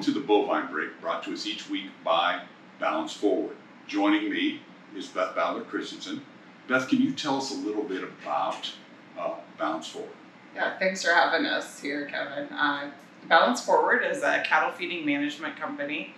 Welcome to the Bovine Break, brought to us each week by Balance Forward. Joining me is Beth Baudler-Christensen. Beth, can you tell us a little bit about Balance Forward? Yeah, thanks for having us here, Kevin. Balance Forward is a cattle feeding management company.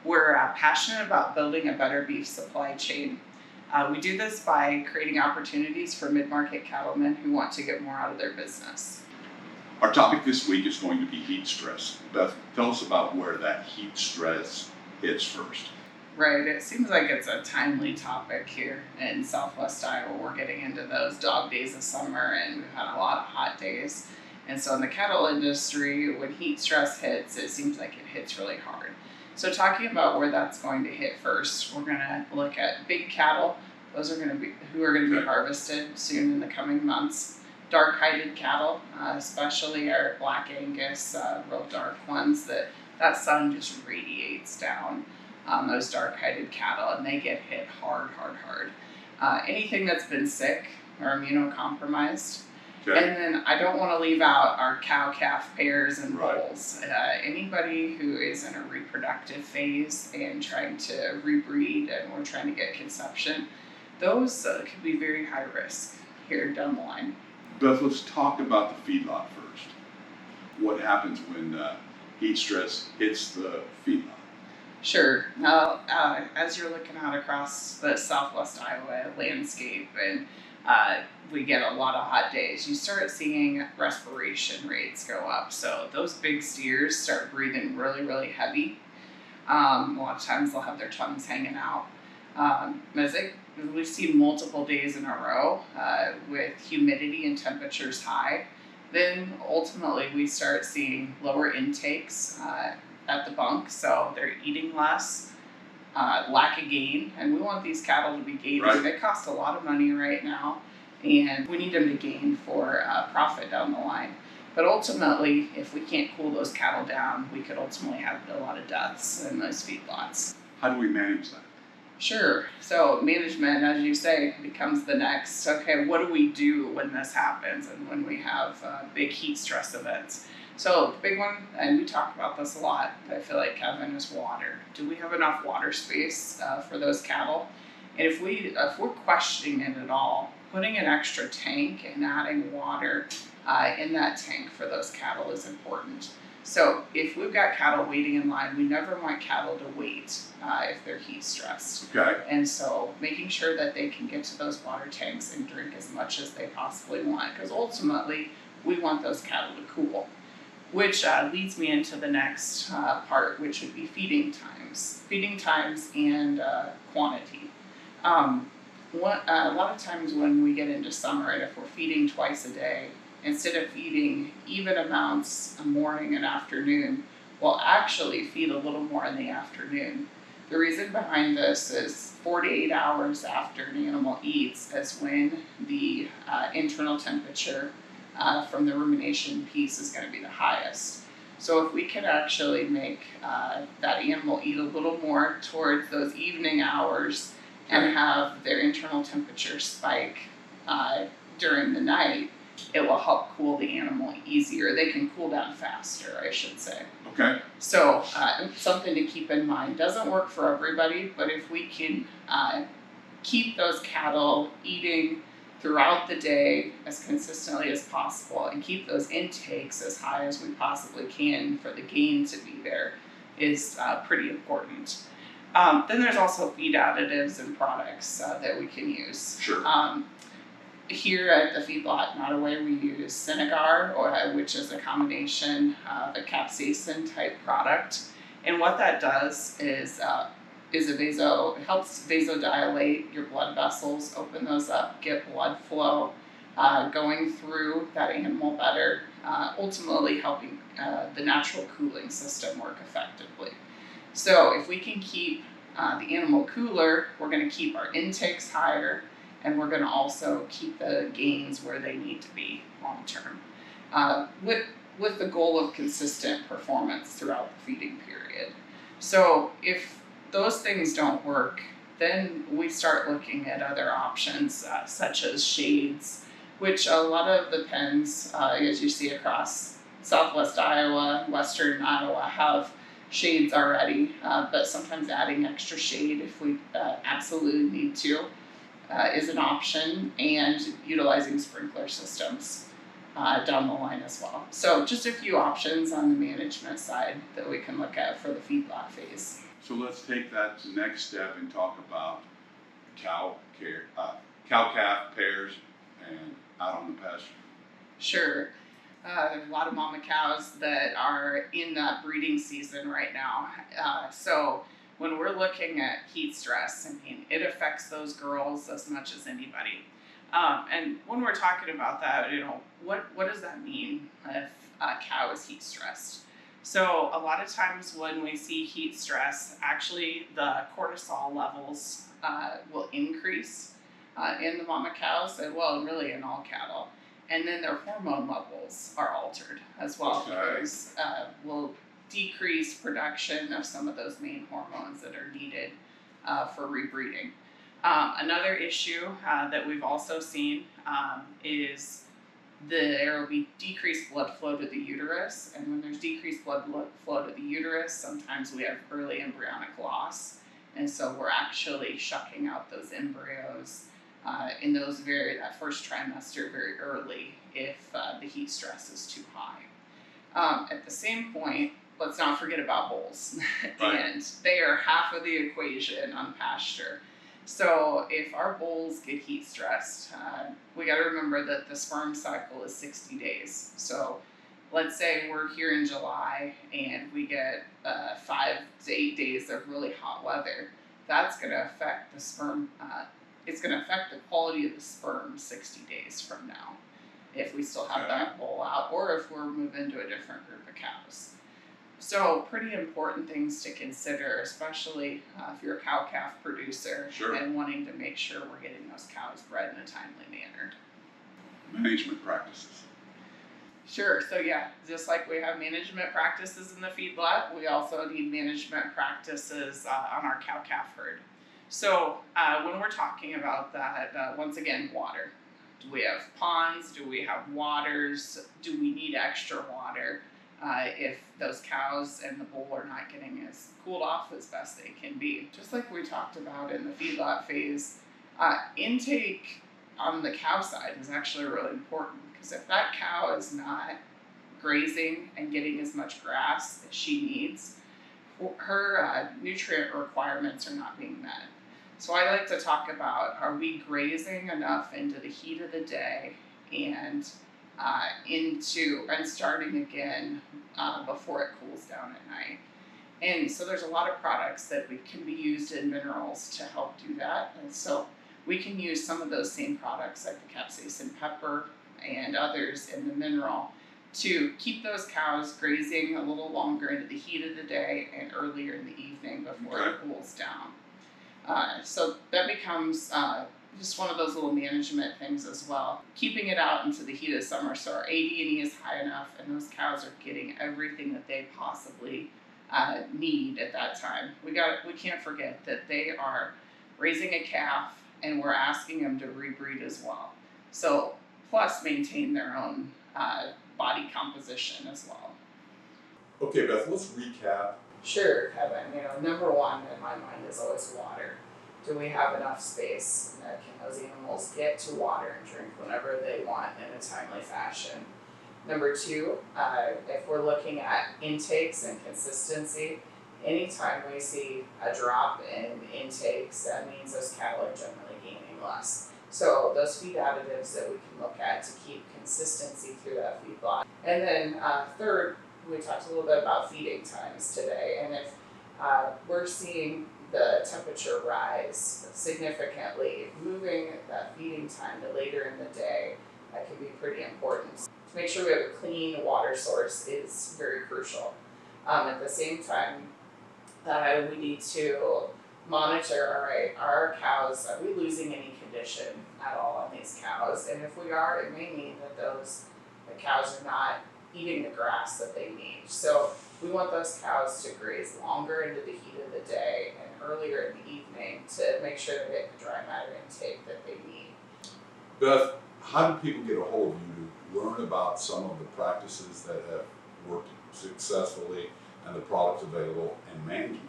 We're passionate about building a better beef supply chain. We do this by creating opportunities for mid-market cattlemen who want to get more out of their business. Our topic this week is going to be heat stress. Beth, tell us about where that heat stress hits first. Right, it seems like it's a timely topic here in Southwest Iowa. We're getting into those dog days of summer and we've had a lot of hot days. And so in the cattle industry, when heat stress hits, it seems like it hits really hard. So talking about where that's going to hit first, we're going to look at big cattle. Those are going to be who are going to be harvested soon in the coming months. Dark-hided cattle, especially our Black Angus, real dark ones that sun just radiates down those dark-hided cattle, and they get hit hard. Anything that's been sick or immunocompromised. Okay. And then I don't want to leave out our cow-calf pairs and bulls. Anybody who is in a reproductive phase and trying to rebreed and we're trying to get conception, those could be very high risk here down the line. Beth, let's talk about the feedlot first. What happens when heat stress hits the feedlot? Sure. Now, as you're looking out across the Southwest Iowa landscape and we get a lot of hot days, you start seeing respiration rates go up. So those big steers start breathing really heavy. A lot of times they'll have their tongues hanging out. We've seen multiple days in a row with humidity and temperatures high, then ultimately we start seeing lower intakes at the bunk, so they're eating less, lack of gain, and we want these cattle to be gaining. Right. They cost a lot of money right now, and we need them to gain for profit down the line. But ultimately, if we can't cool those cattle down, we could ultimately have a lot of deaths in those feedlots. How do we manage that? Sure. So management, as you say, becomes the next. Okay, what do we do when this happens and when we have big heat stress events? So the big one, and we talk about this a lot, I feel like, Kevin, is water. Do we have enough water space for those cattle? And if we're questioning it at all, putting an extra tank and adding water in that tank for those cattle is important. So if we've got cattle waiting in line, we never want cattle to wait if they're heat stressed. Okay. And so making sure that they can get to those water tanks and drink as much as they possibly want, because ultimately we want those cattle to cool. Which leads me into the next part, which would be feeding times. Feeding times and quantity. A lot of times when we get into summer, and if we're feeding twice a day, instead of feeding even amounts morning and afternoon, we'll actually feed a little more in the afternoon. The reason behind this is 48 hours after an animal eats is when the internal temperature from the rumination piece is going to be the highest. So if we can actually make that animal eat a little more towards those evening hours and have their internal temperature spike during the night, it will help cool the animal easier. They can cool down faster, I should say. Okay. So something to keep in mind. Doesn't work for everybody, but if we can keep those cattle eating throughout the day as consistently as possible and keep those intakes as high as we possibly can for the gain to be there is pretty important. Then there's also feed additives and products that we can use. Sure. Here at the feedlot in Nottoway, we use Senegar, which is a combination of a capsaicin type product. And what that does is it helps vasodilate your blood vessels, open those up, get blood flow going through that animal better, ultimately helping the natural cooling system work effectively. So if we can keep the animal cooler, we're going to keep our intakes higher, and we're going to also keep the gains where they need to be long term, with the goal of consistent performance throughout the feeding period. So if those things don't work, then we start looking at other options such as shades, which a lot of the pens, as you see across Southwest Iowa, Western Iowa, have shades already, but sometimes adding extra shade if we absolutely need to is an option, and utilizing sprinkler systems down the line as well. So just a few options on the management side that we can look at for the feedlot phase. So let's take that to the next step and talk about cow care, cow-calf pairs and out on the pasture. Sure. There's a lot of mama cows that are in that breeding season right now. So when we're looking at heat stress, I mean, it affects those girls as much as anybody. And when we're talking about that, what does that mean if a cow is heat stressed? So a lot of times when we see heat stress, actually the cortisol levels will increase in the mama cows, and well, really in all cattle. And then their hormone levels are altered as well, because will decrease production of some of those main hormones that are needed for rebreeding. Another issue that we've also seen is there will be decreased blood flow to the uterus, and when there's decreased blood flow to the uterus, sometimes we have early embryonic loss, and so we're actually shucking out those embryos in that first trimester very early if the heat stress is too high. At the same point, let's not forget about bulls, and they are half of the equation on pasture. So if our bulls get heat stressed, we got to remember that the sperm cycle is 60 days. So let's say we're here in July and we get 5 to 8 days of really hot weather. That's going to affect the sperm. It's going to affect the quality of the sperm 60 days from now, if we still have that bull out, or if we're moving to a different group of cows. So pretty important things to consider, especially if you're a cow-calf producer and wanting to make sure we're getting those cows bred in a timely manner. Management practices. Sure. So yeah, just like we have management practices in the feedlot, we also need management practices on our cow-calf herd. So when we're talking about that, once again, water. Do we have ponds? Do we have waters? Do we need extra water? If those cows and the bull are not getting as cooled off as best they can be. Just like we talked about in the feedlot phase, intake on the cow side is actually really important, because if that cow is not grazing and getting as much grass as she needs, her nutrient requirements are not being met. So I like to talk about, are we grazing enough into the heat of the day and starting again before it cools down at night. And so there's a lot of products that can be used in minerals to help do that. And so we can use some of those same products like the capsaicin pepper and others in the mineral to keep those cows grazing a little longer into the heat of the day and earlier in the evening before it cools down. So that becomes just one of those little management things as well. Keeping it out into the heat of summer so our AD&E is high enough and those cows are getting everything that they possibly need at that time. We can't forget that they are raising a calf and we're asking them to rebreed as well. So plus maintain their own body composition as well. Okay, Beth, let's recap. Sure, Kevin. Number one in my mind is always water. Do we have enough space? Can those animals get to water and drink whenever they want in a timely fashion? Number two, if we're looking at intakes and consistency, anytime we see a drop in intakes, that means those cattle are generally gaining less. So those feed additives that we can look at to keep consistency through that feedlot. And then third, we talked a little bit about feeding times today, and if we're seeing the temperature rise significantly, moving that feeding time to later in the day, that can be pretty important. To make sure we have a clean water source is very crucial. At the same time, we need to monitor, all right, are cows, are we losing any condition at all on these cows? And if we are, it may mean that the cows are not eating the grass that they need. So we want those cows to graze longer into the heat of the day and earlier in the evening to make sure they get the dry matter intake that they need. Beth, how do people get a hold of you to learn about some of the practices that have worked successfully and the products available and management.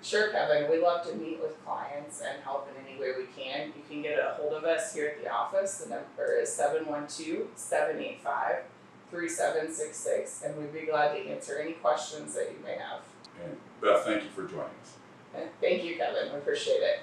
Sure, Kevin. We love to meet with clients and help in any way we can. You can get a hold of us here at the office. The number is 712-785-3766, and we'd be glad to answer any questions that you may have. And Beth, thank you for joining us. And thank you, Kevin. We appreciate it.